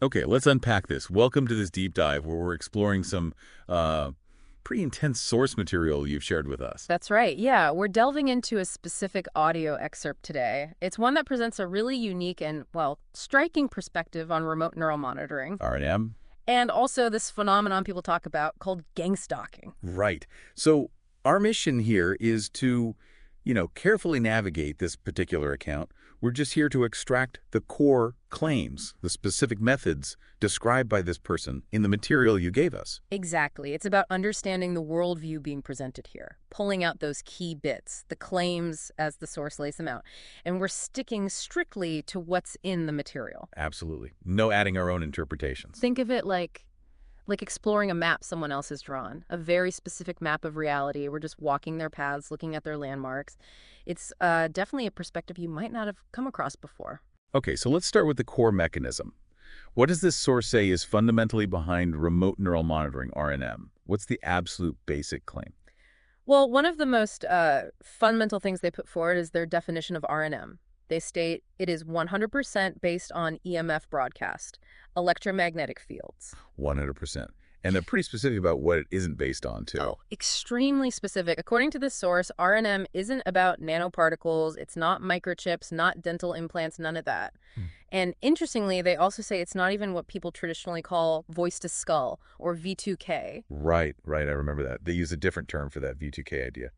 Okay, let's unpack this. Welcome to this deep dive where we're exploring some pretty intense source material you've shared with us. That's right. Yeah, we're delving into a specific audio excerpt today. It's one that presents a really unique and, well, striking perspective on remote neural monitoring, R&M? and also this phenomenon people talk about called gang stalking. Right. So our mission here is to, carefully navigate this particular account. We're just here to extract the core claims, the specific methods described by this person in the material you gave us. Exactly. It's about understanding the worldview being presented here, pulling out those key bits, the claims as the source lays them out. And we're sticking strictly to what's in the material. Absolutely. No adding our own interpretations. Think of it like exploring a map someone else has drawn, a very specific map of reality. We're just walking their paths, looking at their landmarks. It's definitely a perspective you might not have come across before. Okay, so let's start with the core mechanism. What does this source say is fundamentally behind remote neural monitoring, RNM? What's the absolute basic claim? Well, one of the most fundamental things they put forward is their definition of RNM. They state it is 100% based on EMF broadcast, electromagnetic fields. 100%. And they're pretty specific about what it isn't based on, too. Oh, extremely specific. According to this source, RNM isn't about nanoparticles. It's not microchips, not dental implants, none of that. Hmm. And interestingly, they also say it's not even what people traditionally call voice to skull or V2K. Right. I remember that. They use a different term for that V2K idea.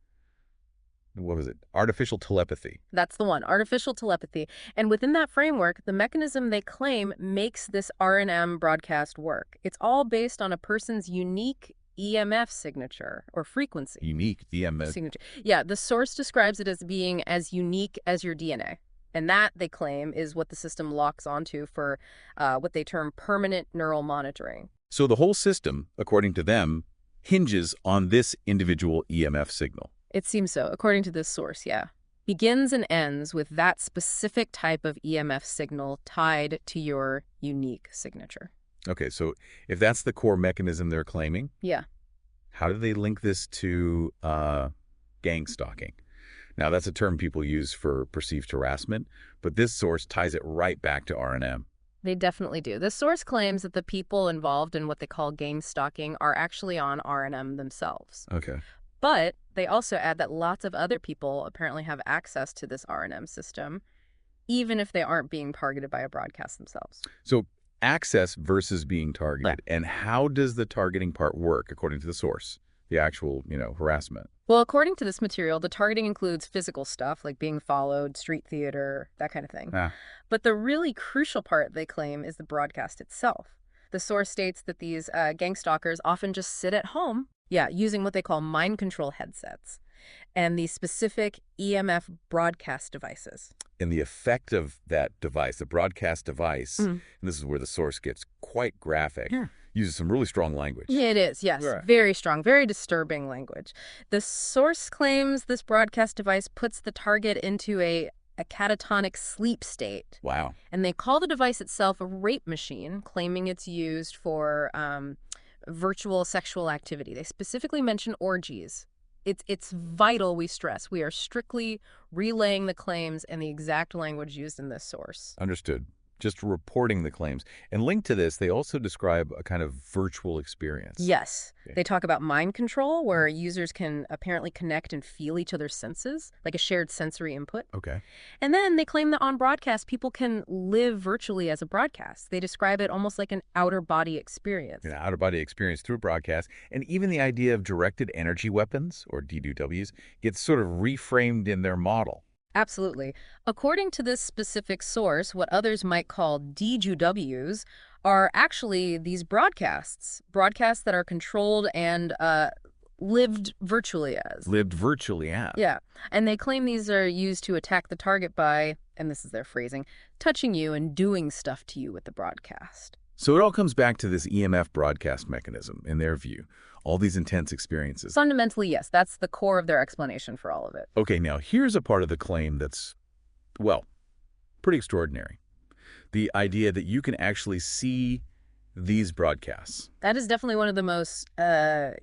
What was it? Artificial telepathy. That's the one, artificial telepathy. And within that framework, the mechanism they claim makes this RNM broadcast work. It's all based on a person's unique EMF signature or frequency. Unique DMS. Signature. Yeah, the source describes it as being as unique as your DNA. And that, they claim, is what the system locks onto for what they term permanent neural monitoring. So the whole system, according to them, hinges on this individual EMF signal. It seems so, according to this source, yeah. Begins and ends with that specific type of EMF signal tied to your unique signature. Okay, so if that's the core mechanism they're claiming, Yeah. how do they link this to gang stalking? Now, that's a term people use for perceived harassment, but this source ties it right back to R&M. They definitely do. This source claims that the people involved in what they call gang stalking are actually on R&M themselves. Okay. But they also add that lots of other people apparently have access to this R&M system, even if they aren't being targeted by a broadcast themselves. So access versus being targeted. And how does the targeting part work, according to the source? The actual, harassment. Well, according to this material, the targeting includes physical stuff like being followed, street theater, that kind of thing. Ah. But the really crucial part, they claim, is the broadcast itself. The source states that these gang stalkers often just sit at home, using what they call mind control headsets and these specific EMF broadcast devices. And the effect of that device, the broadcast device, and this is where the source gets quite graphic, uses some really strong language. Yeah, it is, yes. Right. Very strong, very disturbing language. The source claims this broadcast device puts the target into a catatonic sleep state. Wow. And they call the device itself a rape machine, claiming it's used for virtual sexual activity. They specifically mention orgies. It's vital, we stress. We are strictly relaying the claims and the exact language used in this source. Understood. Just reporting the claims. And linked to this, they also describe a kind of virtual experience. Yes. Okay. They talk about mind control, where users can apparently connect and feel each other's senses, like a shared sensory input. Okay. And then they claim that on broadcast, people can live virtually as a broadcast. They describe it almost like an outer body experience. An out-of-body experience through broadcast. And even the idea of directed energy weapons, or DDWs, gets sort of reframed in their model. Absolutely. According to this specific source, what others might call DJWs are actually these broadcasts that are controlled and lived virtually as. Lived virtually as. Yeah. And they claim these are used to attack the target by, and this is their phrasing, touching you and doing stuff to you with the broadcast. So it all comes back to this EMF broadcast mechanism, in their view. All these intense experiences. Fundamentally, yes. That's the core of their explanation for all of it. Okay, now here's a part of the claim that's, well, pretty extraordinary. The idea that you can actually see these broadcasts. That is definitely one of the most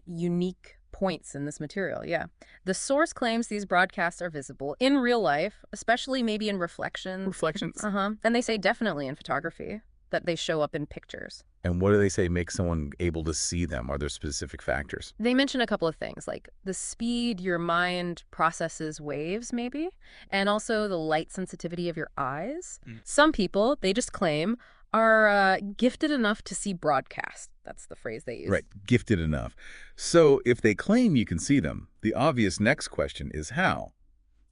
unique points in this material, yeah. The source claims these broadcasts are visible in real life, especially maybe in reflections. Reflections. And they say definitely in photography. that they show up in pictures. And what do they say makes someone able to see them? Are there specific factors? They mention a couple of things, like the speed your mind processes waves, maybe, and also the light sensitivity of your eyes. Some people, they just claim, are gifted enough to see broadcast. That's the phrase they use. Right, gifted enough. So if they claim you can see them, the obvious next question is how?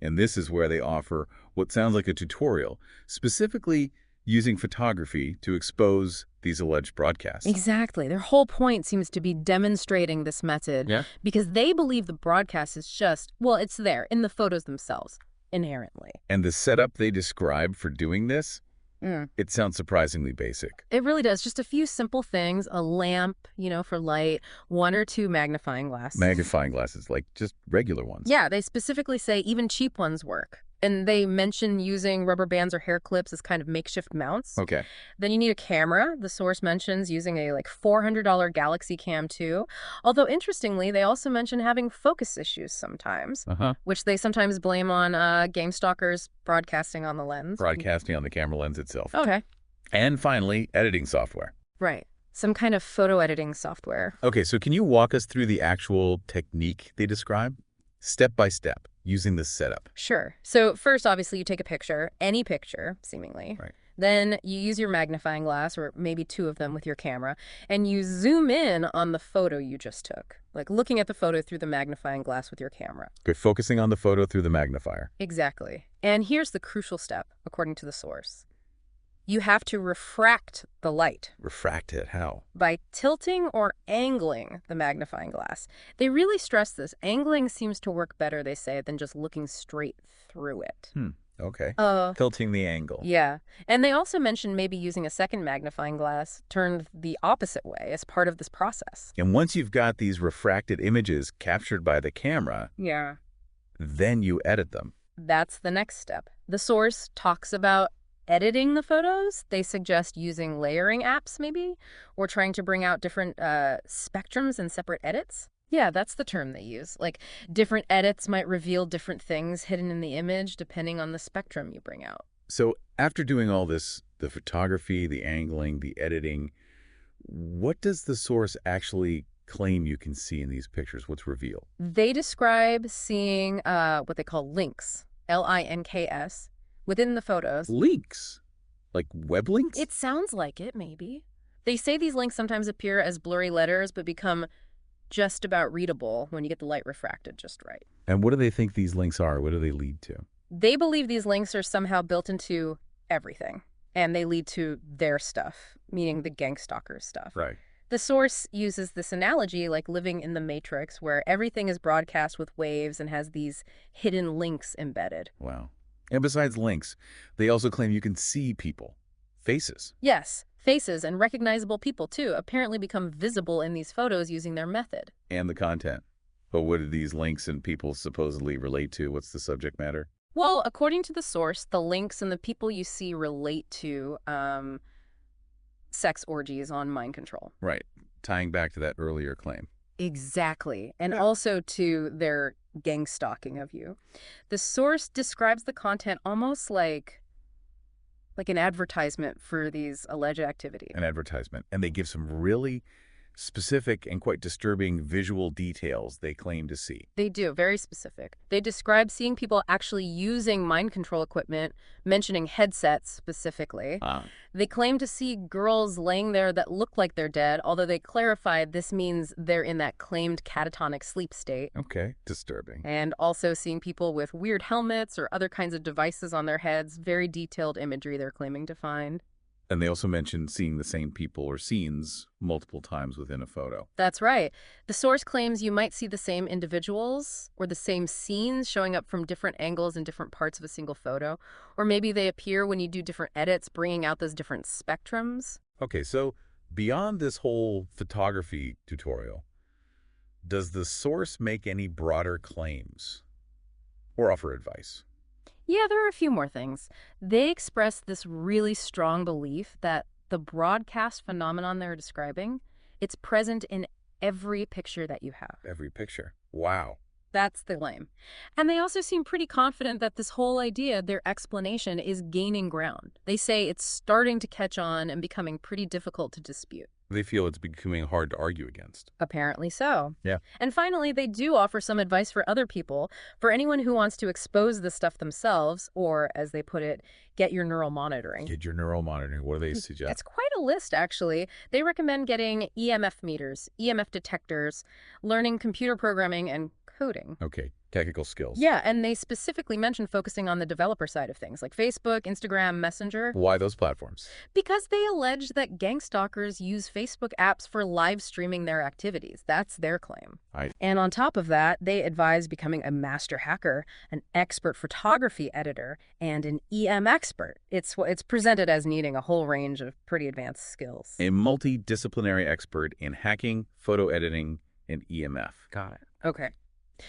And this is where they offer what sounds like a tutorial, specifically using photography to expose these alleged broadcasts. Exactly. Their whole point seems to be demonstrating this method because they believe the broadcast is just, well, it's there in the photos themselves, inherently. And the setup they describe for doing this, Mm. it sounds surprisingly basic. It really does. Just a few simple things, a lamp, for light, 1 or 2 magnifying glasses. Magnifying glasses, like just regular ones. Yeah, they specifically say even cheap ones work. And they mention using rubber bands or hair clips as kind of makeshift mounts. Okay. Then you need a camera. The source mentions using a $400 Galaxy Cam 2. Although interestingly, they also mention having focus issues sometimes, which they sometimes blame on game stalkers broadcasting on the lens. Broadcasting on the camera lens itself. Okay. And finally, editing software. Right. Some kind of photo editing software. Okay, so can you walk us through the actual technique they describe? Step by step, using this setup. Sure. So first, obviously, you take a picture, any picture, seemingly. Right. Then you use your magnifying glass, or maybe 2 of them with your camera, and you zoom in on the photo you just took, like looking at the photo through the magnifying glass with your camera. Okay, focusing on the photo through the magnifier. Exactly. And here's the crucial step, according to the source. You have to refract the light. Refract it, how? By tilting or angling the magnifying glass. They really stress this. Angling seems to work better, they say, than just looking straight through it. Okay. Tilting the angle. Yeah. And they also mention maybe using a second magnifying glass turned the opposite way as part of this process. And once you've got these refracted images captured by the camera, then you edit them. That's the next step. The source talks about editing the photos. They suggest using layering apps, maybe, or trying to bring out different spectrums and separate edits. Yeah, that's the term they use. Like, different edits might reveal different things hidden in the image depending on the spectrum you bring out. So after doing all this, the photography, the angling, the editing, what does the source actually claim you can see in these pictures? What's revealed? They describe seeing what they call links, Links, within the photos. Links? Like web links? It sounds like it, maybe. They say these links sometimes appear as blurry letters but become just about readable when you get the light refracted just right. And what do they think these links are? What do they lead to? They believe these links are somehow built into everything, and they lead to their stuff, meaning the gang stalkers stuff. Right. The source uses this analogy like living in the Matrix, where everything is broadcast with waves and has these hidden links embedded. Wow. And besides links, they also claim you can see people, faces. Yes, faces and recognizable people, too, apparently become visible in these photos using their method. And the content. But what do these links and people supposedly relate to? What's the subject matter? Well, according to the source, the links and the people you see relate to sex orgies on mind control. Right. Tying back to that earlier claim. Exactly. And also to their gang stalking of you. The source describes the content almost like an advertisement for these alleged activities. An advertisement. And they give some really specific and quite disturbing visual details they claim to see. They do, very specific. They describe seeing people actually using mind control equipment, mentioning headsets specifically. They claim to see girls laying there that look like they're dead, although they clarified this means they're in that claimed catatonic sleep state. Okay, disturbing. And also seeing people with weird helmets or other kinds of devices on their heads, very detailed imagery they're claiming to find. And they also mentioned seeing the same people or scenes multiple times within a photo. That's right. The source claims you might see the same individuals or the same scenes showing up from different angles in different parts of a single photo. Or maybe they appear when you do different edits, bringing out those different spectrums. Okay, so beyond this whole photography tutorial, does the source make any broader claims or offer advice? Yeah, there are a few more things. They express this really strong belief that the broadcast phenomenon they're describing, it's present in every picture that you have. Every picture. Wow. That's the claim. And they also seem pretty confident that this whole idea, their explanation, is gaining ground. They say it's starting to catch on and becoming pretty difficult to dispute. They feel it's becoming hard to argue against. Apparently so. Yeah. And finally, they do offer some advice for other people, for anyone who wants to expose this stuff themselves, or, as they put it, get your neural monitoring. Get your neural monitoring. What do they It's suggest? quite a list, actually. They recommend getting EMF meters, EMF detectors, learning computer programming, and coding. Okay, technical skills. Yeah, and they specifically mention focusing on the developer side of things, like Facebook, Instagram, Messenger, Why those platforms? because they allege that gang stalkers use Facebook apps for live streaming their activities. That's their claim. I And on top of that, they advise becoming a master hacker, an expert photography editor, and an EM expert. It's presented as needing a whole range of pretty advanced skills. a multidisciplinary expert in hacking, photo editing, and EMF. Got it. Okay.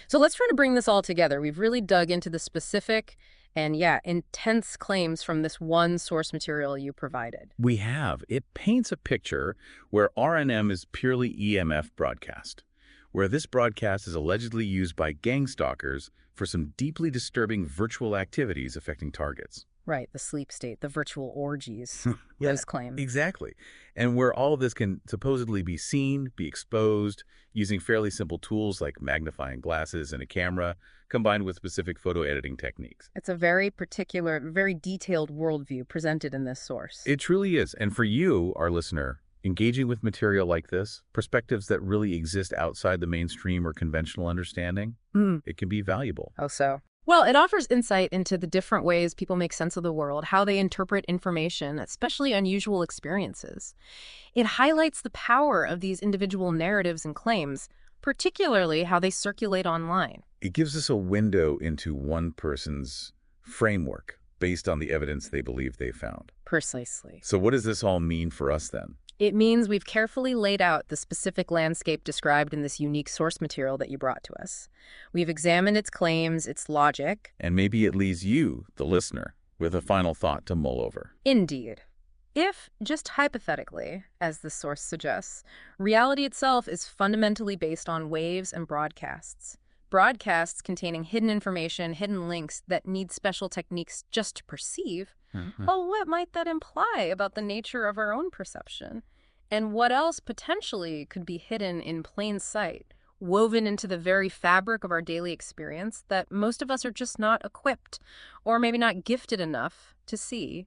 So let's try to bring this all together. We've really dug into the specific and, yeah, intense claims from this one source material you provided. We have. It paints a picture where RNM is purely EMF broadcast, where this broadcast is allegedly used by gang stalkers for some deeply disturbing virtual activities affecting targets. Right, the sleep state, the virtual orgies, Yeah, those claims. exactly. And where all of this can supposedly be seen, be exposed, using fairly simple tools like magnifying glasses and a camera, combined with specific photo editing techniques. It's a very particular, very detailed worldview presented in this source. It truly is. And for you, our listener, engaging with material like this, perspectives that really exist outside the mainstream or conventional understanding, it can be valuable. Oh, so? Well, it offers insight into the different ways people make sense of the world, how they interpret information, especially unusual experiences. It highlights the power of these individual narratives and claims, particularly how they circulate online. It gives us a window into one person's framework based on the evidence they believe they found. Precisely. So what does this all mean for us then? It means we've carefully laid out the specific landscape described in this unique source material that you brought to us. We've examined its claims, its logic. And maybe it leaves you, the listener, with a final thought to mull over. Indeed. If, just hypothetically, as the source suggests, reality itself is fundamentally based on waves and broadcasts. Broadcasts containing hidden information, hidden links that need special techniques just to perceive, well, what might that imply about the nature of our own perception? And what else potentially could be hidden in plain sight, woven into the very fabric of our daily experience that most of us are just not equipped or maybe not gifted enough to see?